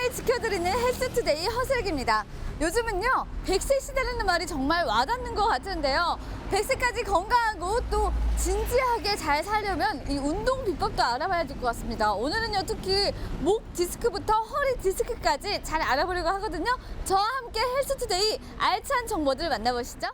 건강을 지켜드리는 헬스투데이 허슬기입니다. 요즘은요 100세 시대라는 말이 정말 와닿는 것 같은데요. 100세까지 건강하고 또 진지하게 잘 살려면 이 운동 비법도 알아봐야 될 것 같습니다. 오늘은요 특히 목 디스크부터 허리 디스크까지 잘 알아보려고 하거든요. 저와 함께 헬스투데이 알찬 정보들 만나보시죠.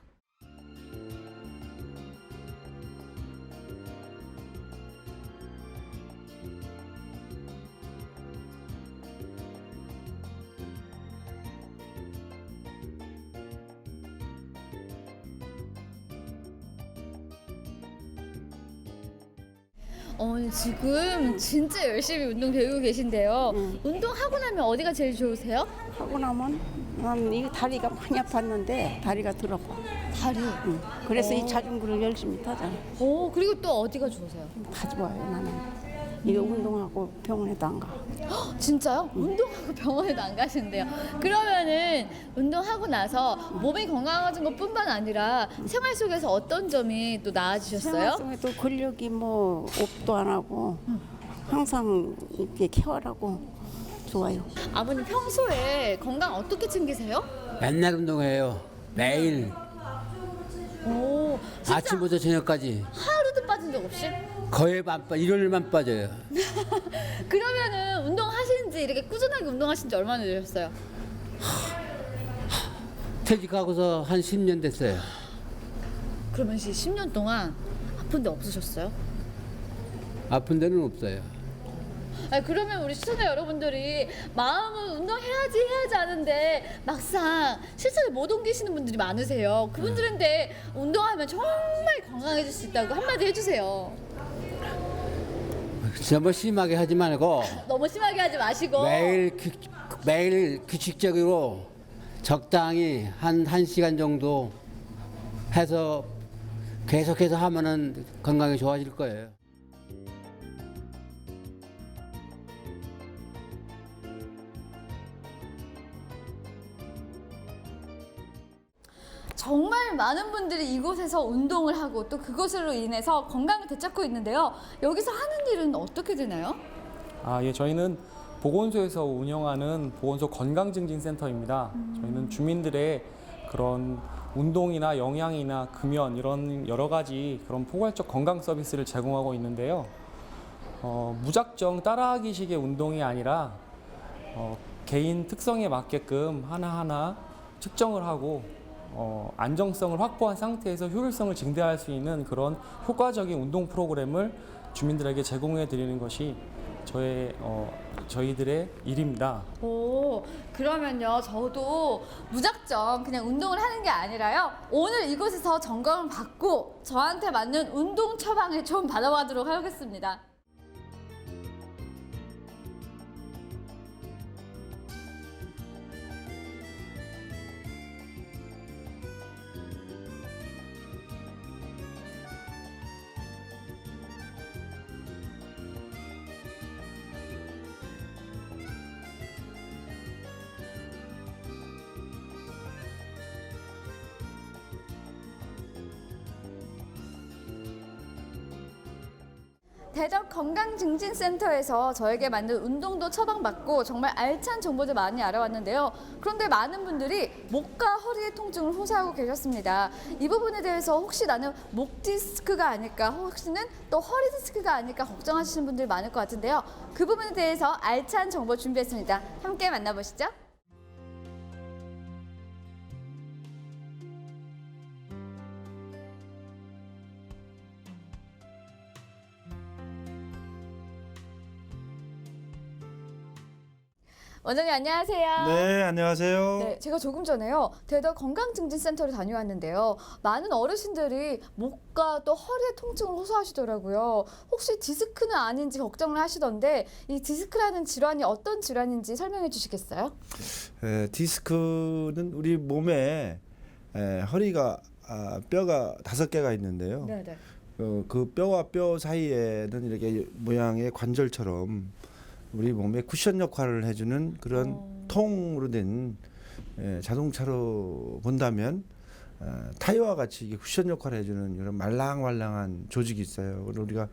지금 진짜 열심히 운동 배우고 계신데요. 운동하고 나면 어디가 제일 좋으세요? 하고 나면 난 이 다리가 많이 아팠는데 다리가 들어가. 다리. 그래서 이 자전거를 열심히 타잖아. 그리고 또 어디가 좋으세요? 다 좋아요 나는. 이거 운동하고 병원에도 안 가. 진짜요? 운동하고 병원에도 안 가시는데요. 그러면은 운동하고 나서 몸이 건강해진 것뿐만 아니라 생활 속에서 어떤 점이 또 나아지셨어요? 생활속에도 근력이 뭐 업도 안 하고 항상 이렇게 케어하고 좋아요. 아버님 평소에 건강 어떻게 챙기세요? 맨날 운동해요. 매일 오, 진짜 아침부터 저녁까지 하루도 빠진 적 없이? 거의 일요일만 빠져요. 그러면은 운동하신 지 이렇게 꾸준하게 운동하신 지 얼마나 되셨어요? 퇴직하고서 한 10년 됐어요. 그러면 10년 동안 아픈 데 없으셨어요? 아픈 데는 없어요. 그러면 우리 시청자 여러분들이 마음은 운동해야지 하는데 막상 실천을 못 옮기시는 분들이 많으세요. 그분들한테 운동하면 정말 건강해질 수 있다고 한마디 해주세요. 너무 심하게 하지 말고 너무 심하게 하지 마시고 매일 규칙적으로 적당히 한 1시간 정도 해서 계속해서 하면은 건강이 좋아질 거예요. 정말 많은 분들이 이곳에서 운동을 하고 또 그것으로 인해서 건강을 되찾고 있는데요. 여기서 하는 일은 어떻게 되나요? 예, 저희는 보건소에서 운영하는 보건소 건강증진센터입니다. 저희는 주민들의 그런 운동이나 영양이나 금연 이런 여러 가지 그런 포괄적 건강 서비스를 제공하고 있는데요. 무작정 따라하기식의 운동이 아니라 개인 특성에 맞게끔 하나하나 측정을 하고 안정성을 확보한 상태에서 효율성을 증대할 수 있는 그런 효과적인 운동 프로그램을 주민들에게 제공해 드리는 것이 저희들의 일입니다. 그러면요 저도 무작정 그냥 운동을 하는 게 아니라요 오늘 이곳에서 점검을 받고 저한테 맞는 운동 처방을 좀 받아보도록 하겠습니다. 대덕 건강증진센터에서 저에게 맞는 운동도 처방받고 정말 알찬 정보들 많이 알아왔는데요. 그런데 많은 분들이 목과 허리의 통증을 호소하고 계셨습니다. 이 부분에 대해서 혹시 나는 목 디스크가 아닐까, 혹시는 또 허리 디스크가 아닐까 걱정하시는 분들 많을 것 같은데요. 그 부분에 대해서 알찬 정보 준비했습니다. 함께 만나보시죠. 원장님 안녕하세요. 네, 안녕하세요. 네, 제가 조금 전에요 대덕 건강증진센터를 다녀왔는데요. 많은 어르신들이 목과 또 허리의 통증을 호소하시더라고요. 혹시 디스크는 아닌지 걱정을 하시던데 이 디스크라는 질환이 어떤 질환인지 설명해 주시겠어요? 디스크는 우리 몸에 허리가 뼈가 5개가 있는데요. 네. 그 뼈와 뼈 사이에는 이렇게 모양의 관절처럼 우리 몸에 쿠션 역할을 해주는 그런 통으로 된 자동차로 본다면 타이어와 같이 이게 쿠션 역할을 해주는 이런 말랑말랑한 조직이 있어요. 그리고 우리가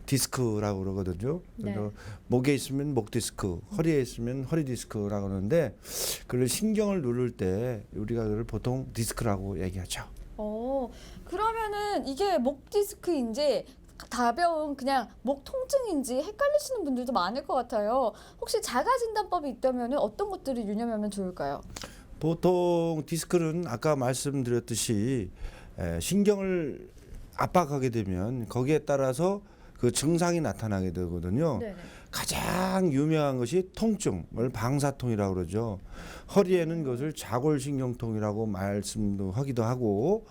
디스크라고 그러거든요. 그래서 목에 있으면 목 디스크, 허리에 있으면 허리 디스크라고 하는데 그걸 신경을 누를 때 우리가 그걸 보통 디스크라고 얘기하죠. 그러면은 이게 목 디스크인지 가벼운 그냥 목 통증인지 헷갈리시는 분들도 많을 것 같아요. 혹시 자가 진단법이 있다면 어떤 것들을 유념하면 좋을까요? 보통 디스크는 아까 말씀드렸듯이 신경을 압박하게 되면 거기에 따라서 그 증상이 나타나게 되거든요. 네네. 가장 유명한 것이 통증을 방사통이라고 그러죠. 허리에는 그것을 자골신경통이라고 말씀도 하기도 하고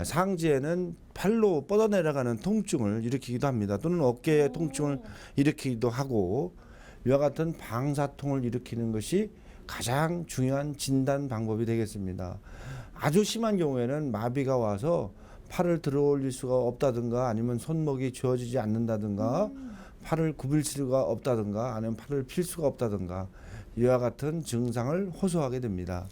상지에는 팔로 뻗어내려가는 통증을 일으키기도 합니다. 또는 어깨의 통증을 일으키기도 하고 이와 같은 방사통을 일으키는 것이 가장 중요한 진단 방법이 되겠습니다. 아주 심한 경우에는 마비가 와서 팔을 들어 올릴 수가 없다든가 아니면 손목이 쥐어지지 않는다든가 팔을 굽힐 수가 없다든가 아니면 팔을 필 수가 없다든가 이와 같은 증상을 호소하게 됩니다.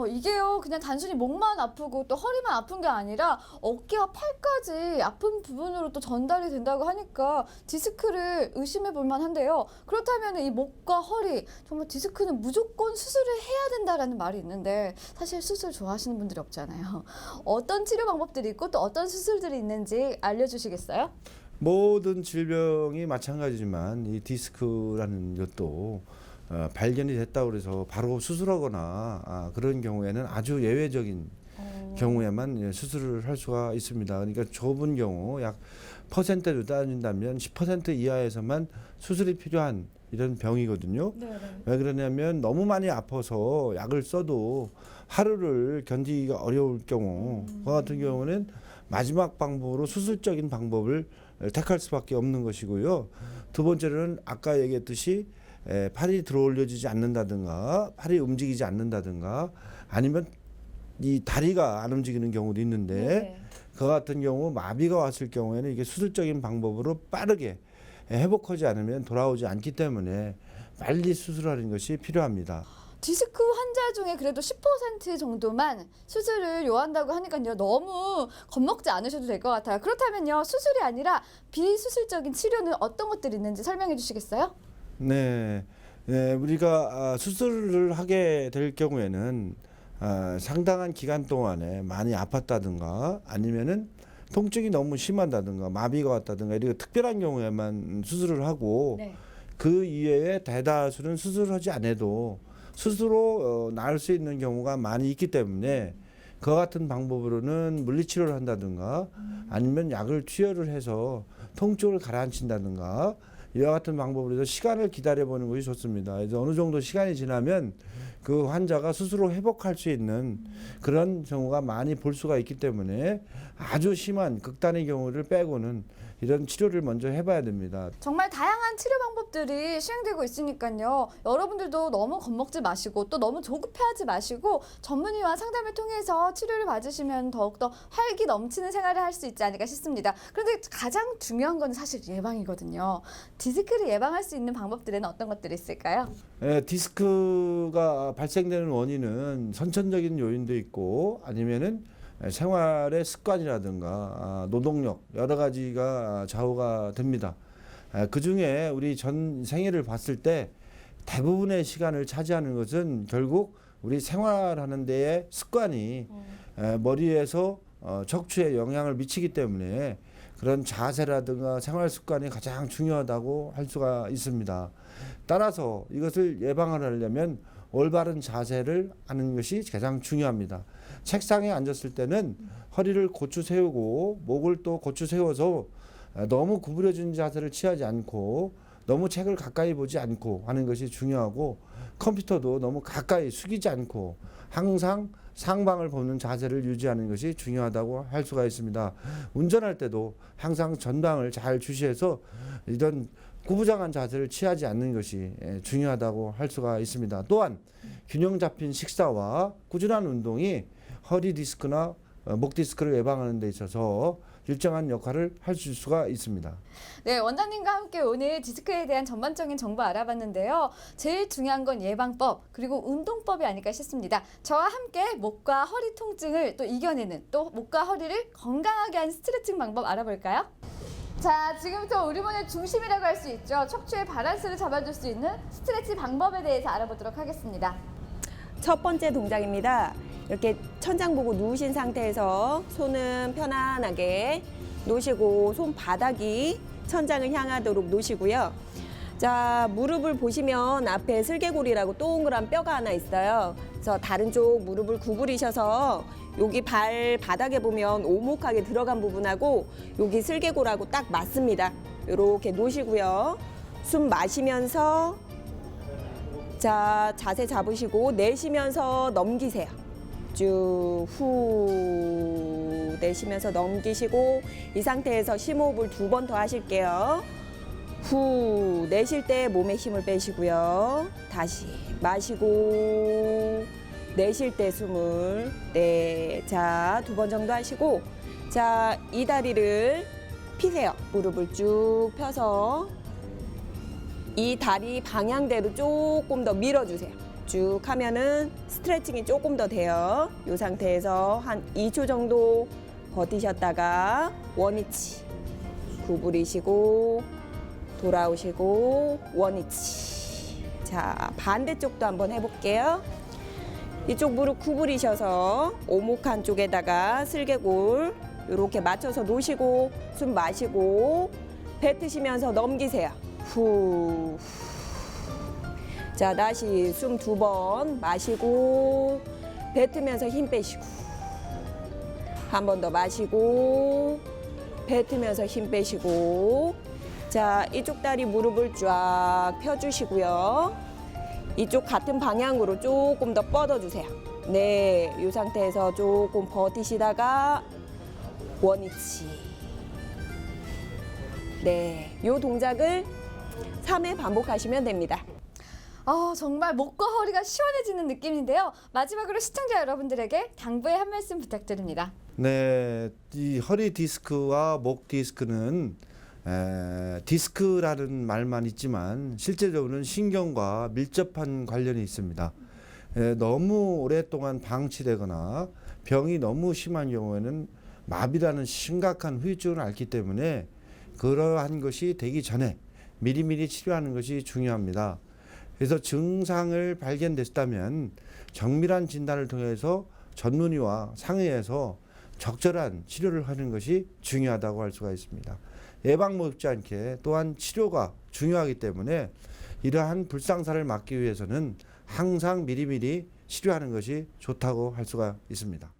이게요, 그냥 단순히 목만 아프고 또 허리만 아픈 게 아니라 어깨와 팔까지 아픈 부분으로 또 전달이 된다고 하니까 디스크를 의심해 볼 만한데요. 그렇다면 이 목과 허리, 정말 디스크는 무조건 수술을 해야 된다라는 말이 있는데 사실 수술 좋아하시는 분들이 없잖아요. 어떤 치료 방법들이 있고 또 어떤 수술들이 있는지 알려주시겠어요? 모든 질병이 마찬가지지만 이 디스크라는 것도 발견이 됐다고 해서 바로 수술하거나 그런 경우에는 아주 예외적인 경우에만 수술을 할 수가 있습니다. 그러니까 좁은 경우 약 퍼센트로 따진다면 10% 이하에서만 수술이 필요한 이런 병이거든요. 네네. 왜 그러냐면 너무 많이 아파서 약을 써도 하루를 견디기가 어려울 경우 그 같은 경우는 마지막 방법으로 수술적인 방법을 택할 수밖에 없는 것이고요. 두 번째로는 아까 얘기했듯이 팔이 들어 올려지지 않는다든가 팔이 움직이지 않는다든가 아니면 이 다리가 안 움직이는 경우도 있는데 그 같은 경우 마비가 왔을 경우에는 이게 수술적인 방법으로 빠르게 회복하지 않으면 돌아오지 않기 때문에 빨리 수술하는 것이 필요합니다. 디스크 환자 중에 그래도 10% 정도만 수술을 요한다고 하니까요. 너무 겁먹지 않으셔도 될 것 같아요. 그렇다면요. 수술이 아니라 비수술적인 치료는 어떤 것들이 있는지 설명해 주시겠어요? 네, 우리가 수술을 하게 될 경우에는 상당한 기간 동안에 많이 아팠다든가 아니면은 통증이 너무 심하다든가 마비가 왔다든가 이렇게 특별한 경우에만 수술을 하고 그 이외에 대다수는 수술하지 않아도 스스로 나을 수 있는 경우가 많이 있기 때문에 그 같은 방법으로는 물리치료를 한다든가 아니면 약을 투여를 해서 통증을 가라앉힌다든가 이와 같은 방법으로 해서 시간을 기다려보는 것이 좋습니다. 그래서 어느 정도 시간이 지나면 그 환자가 스스로 회복할 수 있는 그런 경우가 많이 볼 수가 있기 때문에 아주 심한 극단의 경우를 빼고는 이런 치료를 먼저 해봐야 됩니다. 정말 다양한 치료 방법들이 시행되고 있으니까요. 여러분들도 너무 겁먹지 마시고 또 너무 조급해하지 마시고 전문의와 상담을 통해서 치료를 받으시면 더욱더 활기 넘치는 생활을 할 수 있지 않을까 싶습니다. 그런데 가장 중요한 건 사실 예방이거든요. 디스크를 예방할 수 있는 방법들에는 어떤 것들이 있을까요? 디스크가 발생되는 원인은 선천적인 요인도 있고 아니면은 생활의 습관이라든가 노동력 여러 가지가 좌우가 됩니다. 그 중에 우리 전 생애를 봤을 때 대부분의 시간을 차지하는 것은 결국 우리 생활하는 데의 습관이 머리에서 척추에 영향을 미치기 때문에 그런 자세라든가 생활 습관이 가장 중요하다고 할 수가 있습니다. 따라서 이것을 예방을 하려면 올바른 자세를 하는 것이 가장 중요합니다. 책상에 앉았을 때는 허리를 고추 세우고 목을 또 고추 세워서 너무 구부려진 자세를 취하지 않고 너무 책을 가까이 보지 않고 하는 것이 중요하고 컴퓨터도 너무 가까이 숙이지 않고 항상 상방을 보는 자세를 유지하는 것이 중요하다고 할 수가 있습니다. 운전할 때도 항상 전방을 잘 주시해서 이런 구부정한 자세를 취하지 않는 것이 중요하다고 할 수가 있습니다. 또한 균형 잡힌 식사와 꾸준한 운동이 허리 디스크나 목 디스크를 예방하는 데 있어서 일정한 역할을 할 수가 있습니다. 네, 원장님과 함께 오늘 디스크에 대한 전반적인 정보 알아봤는데요. 제일 중요한 건 예방법 그리고 운동법이 아닐까 싶습니다. 저와 함께 목과 허리 통증을 또 이겨내는 또 목과 허리를 건강하게 하는 스트레칭 방법 알아볼까요? 자, 지금부터 우리문의 중심이라고 할 수 있죠. 척추의 바란스를 잡아줄 수 있는 스트레치 방법에 대해서 알아보도록 하겠습니다. 첫 번째 동작입니다. 이렇게 천장 보고 누우신 상태에서 손은 편안하게 놓으시고 손바닥이 천장을 향하도록 놓으시고요. 자, 무릎을 보시면 앞에 슬개골이라고 동그란 뼈가 하나 있어요. 그래서 다른 쪽 무릎을 구부리셔서 여기 발바닥에 보면 오목하게 들어간 부분하고 여기 슬개골하고 딱 맞습니다. 이렇게 놓으시고요. 숨 마시면서 자, 자세 잡으시고 내쉬면서 넘기세요. 쭉 후 내쉬면서 넘기시고 이 상태에서 심호흡을 2번 더 하실게요. 후 내쉴 때 몸에 힘을 빼시고요. 다시 마시고 내쉴 때 숨을 자, 2번 정도 하시고 자, 이 다리를 피세요. 무릎을 쭉 펴서 이 다리 방향대로 조금 더 밀어주세요. 쭉 하면은 스트레칭이 조금 더 돼요. 이 상태에서 한 2초 정도 버티셨다가 원위치 구부리시고 돌아오시고 원위치. 자, 반대쪽도 한번 해볼게요. 이쪽 무릎 구부리셔서 오목한 쪽에다가 슬개골 이렇게 맞춰서 놓으시고 숨 마시고 뱉으시면서 넘기세요. 후. 자, 다시 숨 2번 마시고 뱉으면서 힘 빼시고 한 번 더 마시고 뱉으면서 힘 빼시고 자, 이쪽 다리 무릎을 쫙 펴주시고요. 이쪽 같은 방향으로 조금 더 뻗어주세요. 네, 이 상태에서 조금 버티시다가 원위치. 네, 이 동작을 3회 반복하시면 됩니다. 정말 목과 허리가 시원해지는 느낌인데요. 마지막으로 시청자 여러분들에게 당부의 한 말씀 부탁드립니다. 네, 이 허리 디스크와 목 디스크는 디스크라는 말만 있지만 실제적으로는 신경과 밀접한 관련이 있습니다. 너무 오랫동안 방치되거나 병이 너무 심한 경우에는 마비라는 심각한 후유증을 앓기 때문에 그러한 것이 되기 전에 미리미리 치료하는 것이 중요합니다. 그래서 증상을 발견됐다면 정밀한 진단을 통해서 전문의와 상의해서 적절한 치료를 하는 것이 중요하다고 할 수가 있습니다. 예방 못지 않게 또한 치료가 중요하기 때문에 이러한 불상사를 막기 위해서는 항상 미리미리 치료하는 것이 좋다고 할 수가 있습니다.